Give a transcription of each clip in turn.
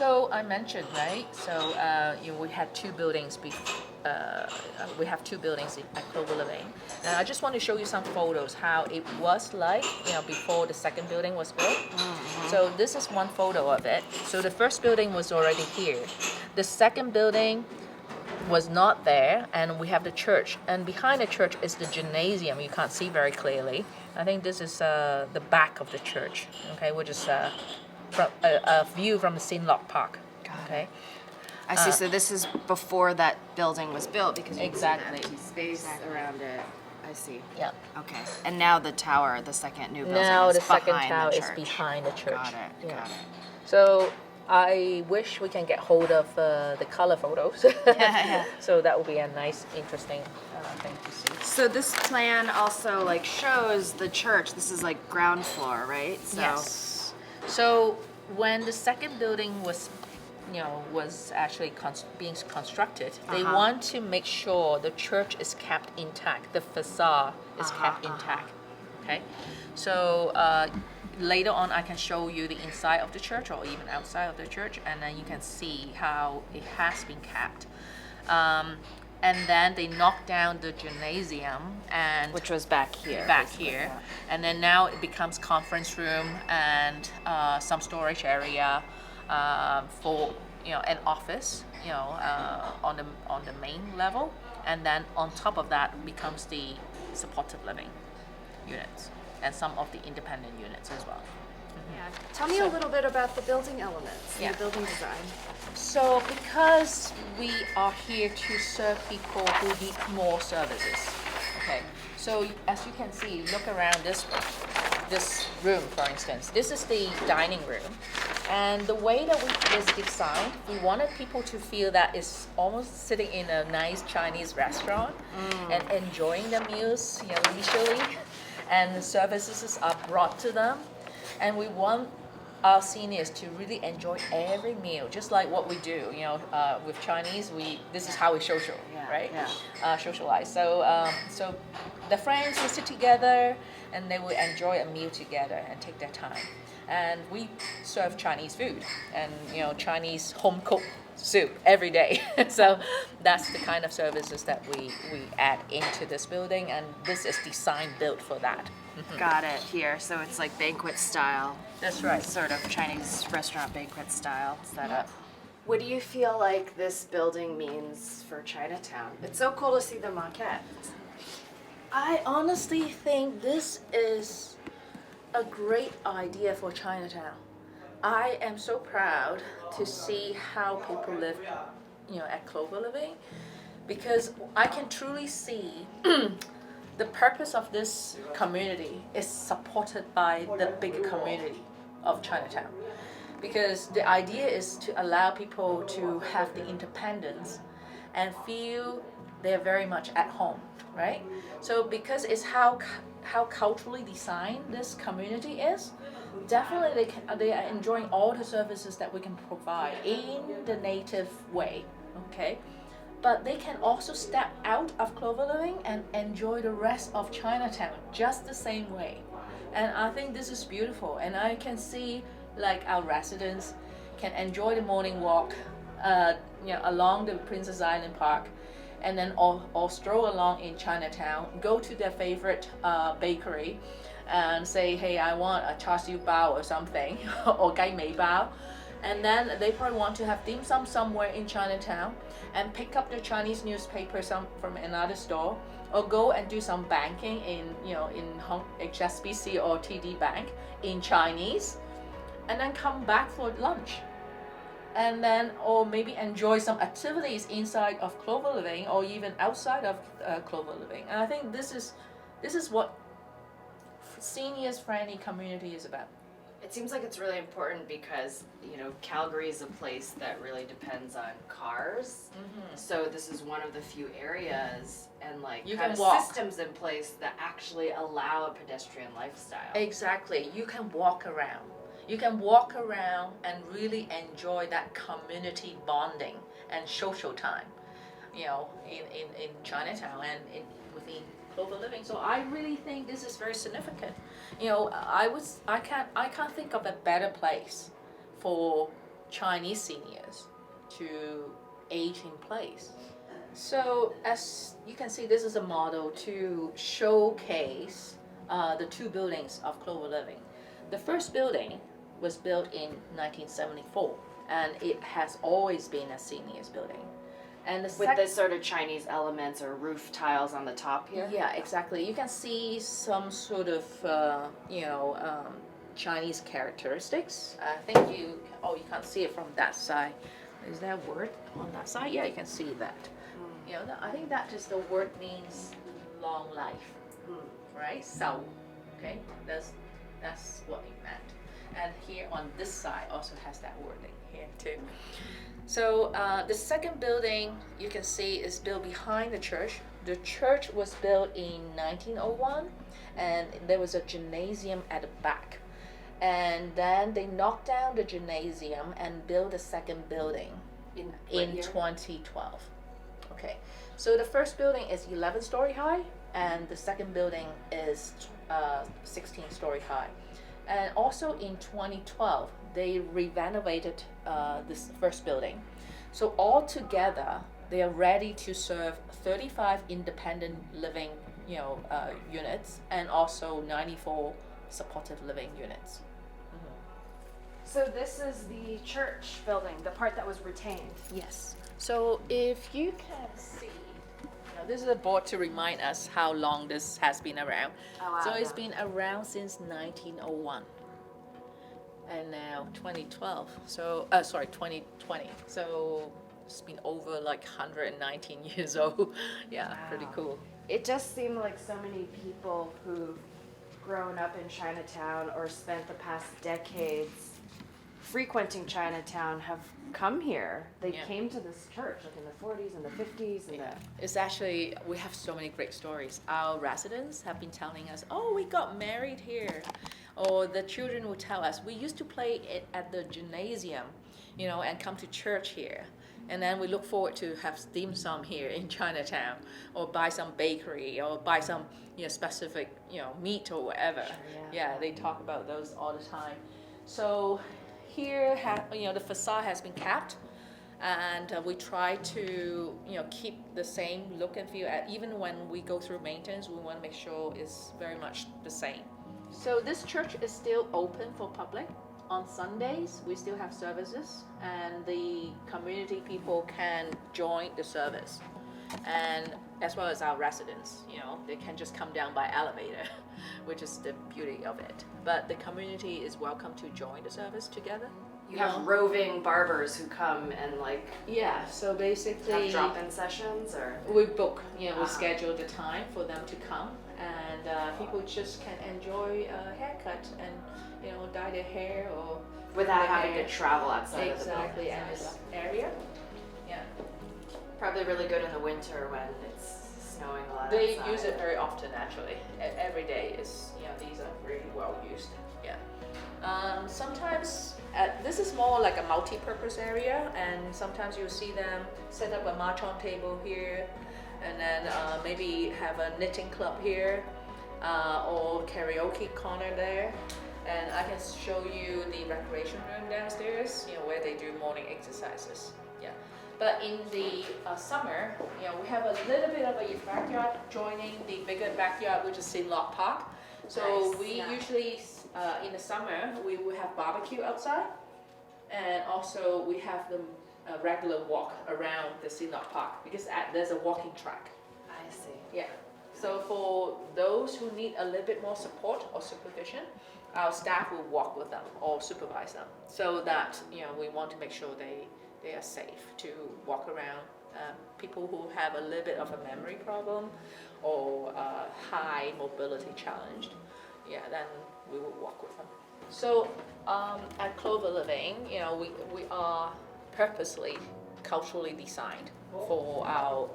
So I mentioned, right? So we had two buildings. We have two buildings at Clover Living. And I just want to show you some photos how it was like, before the second building was built. So this is one photo of it. So the first building was already here. The second building was not there, and we have the church. And behind the church is the gymnasium. You can't see very clearly. I think this is the back of the church. Okay, which is from a view from the Sinlock Park. Okay. I see. So this is before that building was built because you Exactly. can see the empty space around it. I see. Yeah. Okay. And now the tower, the second new building, Now is the second behind tower the is church. behind the church. Got it. Yeah. Got it. So I wish we can get hold of the color photos. Yeah. So that would be a nice, interesting thing to see. So this plan also like shows the church. This is like ground floor, right? So Yes. So when the second building was actually being constructed, they want to make sure the church is kept intact, the facade is kept intact. Okay, so later on I can show you the inside of the church or even outside of the church, and then you can see how it has been kept. And then they knocked down the gymnasium, and which was back here. here, and then now it becomes conference room and some storage area for an office on the main level, and then on top of that becomes the supported living units and some of the independent units as well. Yeah. Tell me a little bit about the building elements, Yeah. the building design. So because we are here to serve people who need more services, okay, so as you can see, look around this room, for instance. This is the dining room, and the way that it's designed, we wanted people to feel that it's almost sitting in a nice Chinese restaurant and enjoying the meals leisurely, and the services are brought to them, and we want our seniors to really enjoy every meal, just like what we do. With Chinese, this is how we social, right? Yeah. Socialize. So the friends will sit together and they will enjoy a meal together and take their time. And we serve Chinese food and Chinese home cooked soup every day. So that's the kind of services that we add into this building, and this is designed built for that. Got it here. So it's like banquet style. That's right. Sort of Chinese restaurant banquet style setup. What do you feel like this building means for Chinatown? It's so cool to see the maquette. I honestly think this is a great idea for Chinatown. I am so proud to see how people live, at Clover Living, because I can truly see the purpose of this community is supported by the bigger community of Chinatown. Because the idea is to allow people to have the independence and feel they're very much at home, right? So because it's how culturally designed this community is, definitely they are enjoying all the services that we can provide in the native way, okay? But they can also step out of Clover Living and enjoy the rest of Chinatown just the same way. And I think this is beautiful, and I can see like our residents can enjoy the morning walk along the Princess Island Park, and then or stroll along in Chinatown, go to their favorite bakery and say, hey, I want a char siu bao or something, or gai mei bao. And then they probably want to have dim sum somewhere in Chinatown and pick up the Chinese newspaper from another store, or go and do some banking in HSBC or TD Bank in Chinese, and then come back for lunch. And then, or maybe enjoy some activities inside of Clover Living or even outside of Clover Living. And I think this is what seniors friendly community is about. It seems like it's really important because, Calgary is a place that really depends on cars. Mm-hmm. So this is one of the few areas and you kind can of walk. systems in place that actually allow a pedestrian lifestyle. Exactly. You can walk around. You can walk around and really enjoy that community bonding and social time, in Chinatown and within Clover Living. So I really think this is very significant. I can't think of a better place for Chinese seniors to age in place. So as you can see, this is a model to showcase the two buildings of Clover Living. The first building was built in 1974, and it has always been a seniors building. And With this sort of Chinese elements or roof tiles on the top here? Yeah, exactly. You can see some sort of, Chinese characteristics. I think you can't see it from that side. Is there a word on that side? Yeah, you can see that. I think that is the word means long life, right? So, okay, that's what it meant. And here on this side also has that wording here too. So the second building you can see is built behind the church. The church was built in 1901, and there was a gymnasium at the back. And then they knocked down the gymnasium and built a second building in 2012. Okay, so the first building is 11-story high, and the second building is 16-story high. And also in 2012, they renovated this first building. So altogether, they are ready to serve 35 independent living, units, and also 94 supportive living units. So this is the church building, the part that was retained. Yes. So if you can see, this is a board to remind us how long this has been around. Oh, wow, so it's been around since 1901. And now 2012. So 2020. So it's been over like 119 years old. Yeah, Wow. Pretty cool. It just seemed like so many people who've grown up in Chinatown or spent the past decades frequenting Chinatown have come here. They Yeah. came to this church like in the 40s and the 50s and It's actually, we have so many great stories. Our residents have been telling us, oh, we got married here. Or the children will tell us, we used to play it at the gymnasium, and come to church here. And then we look forward to have dim sum here in Chinatown, or buy some bakery, or buy some, specific, meat or whatever. Sure, Yeah, they talk about those all the time. So here, the facade has been kept, and we try to, keep the same look and feel. Even when we go through maintenance, we want to make sure it's very much the same. So this church is still open for public. On Sundays, we still have services, and the community people can join the service. And as well as our residents, they can just come down by elevator, which is the beauty of it. But the community is welcome to join the service together. You have roving barbers who come and Yeah, so basically have drop-in sessions, or we book, we schedule the time for them to come, and people just can enjoy a haircut and dye their hair or without their having hair. to travel outside Exactly, of the and building. this area. Yeah, Probably really good in the winter when it's snowing a lot they outside. use it very often actually. Every day is these are really well used. Yeah. Sometimes this is more like a multi-purpose area, and sometimes you'll see them set up a mahjong table here, and then maybe have a knitting club here, or karaoke corner there. And I can show you the recreation room downstairs, where they do morning exercises. Yeah. But in the summer, we have a little bit of a backyard joining the bigger backyard, which is Sinlock Park. So Nice, we yeah. usually, in the summer, we will have barbecue outside. And also we have the regular walk around the Sinlock Park, because there's a walking track. I see. Yeah. So for those who need a little bit more support or supervision, our staff will walk with them or supervise them, so that we want to make sure they are safe to walk around. People who have a little bit of a memory problem or high mobility challenged, then we will walk with them. So at Clover Living, we are purposely culturally designed for our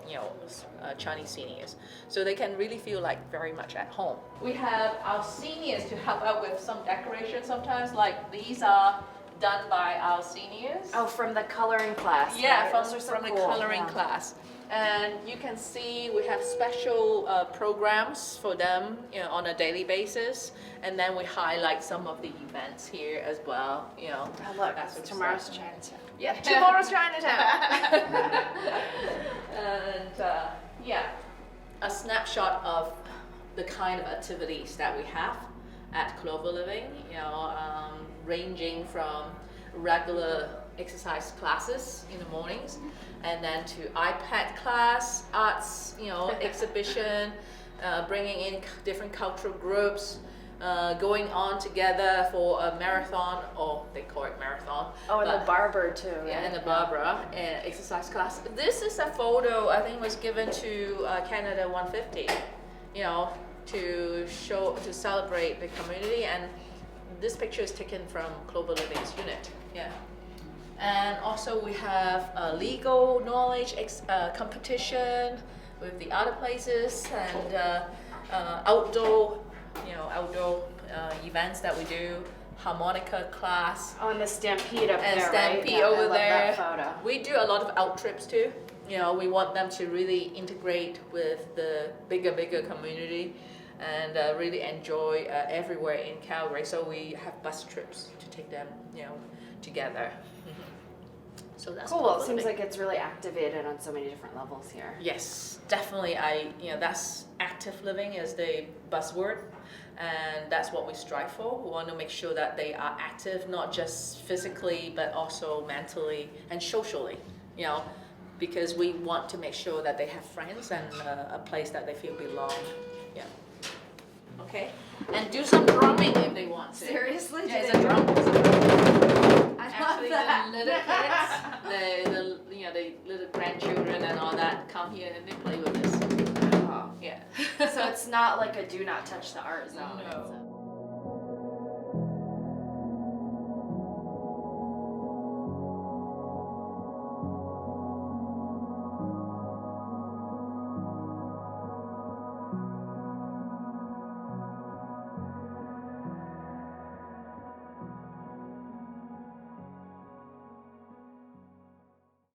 Chinese seniors, so they can really feel like very much at home. We have our seniors to help out with some decoration sometimes, like these are done by our seniors. Oh, from the coloring class. Yeah, right? from Those are so the cool. coloring Yeah. class. And you can see we have special programs for them, you know, on a daily basis. And then we highlight some of the events here as well, you know. Oh, look, that sort of tomorrow's stuff. Chinatown. Yeah, tomorrow's Chinatown. And yeah, a snapshot of the kind of activities that we have at Clover Living, you know, ranging from regular exercise classes in the mornings, and then to iPad class, arts, you know, exhibition, bringing in different cultural groups, going on together for a marathon, or they call it marathon. Oh, and but- the barber too. Right? Yeah, and the Barbara exercise class. This is a photo I think was given to Canada 150, you know, to celebrate the community, and this picture is taken from Clover Living's unit. Yeah. And also we have a legal knowledge competition with the other places, and outdoor events that we do, harmonica class, Oh, and the stampede up and there, stampede right? Yeah, I over love there. that photo. We do a lot of out trips too. You know, we want them to really integrate with the bigger community, and really enjoy everywhere in Calgary. So we have bus trips to take them, you know, together. So that's Cool. Clover It seems Living. like it's really activated on so many different levels here. Yes, definitely. That's active living is the buzzword, and that's what we strive for. We want to make sure that they are active, not just physically, but also mentally and socially, you know, because we want to make sure that they have friends and a place that they feel belong. Yeah. Okay. And do some drumming if they want to. Seriously? Yeah, Do it's they a drum. It's a drum. I Actually, love that. the little kids, the little grandchildren and all that come here and they play with this. Oh. Yeah. So it's not like a do not touch the art zone. No. It's a-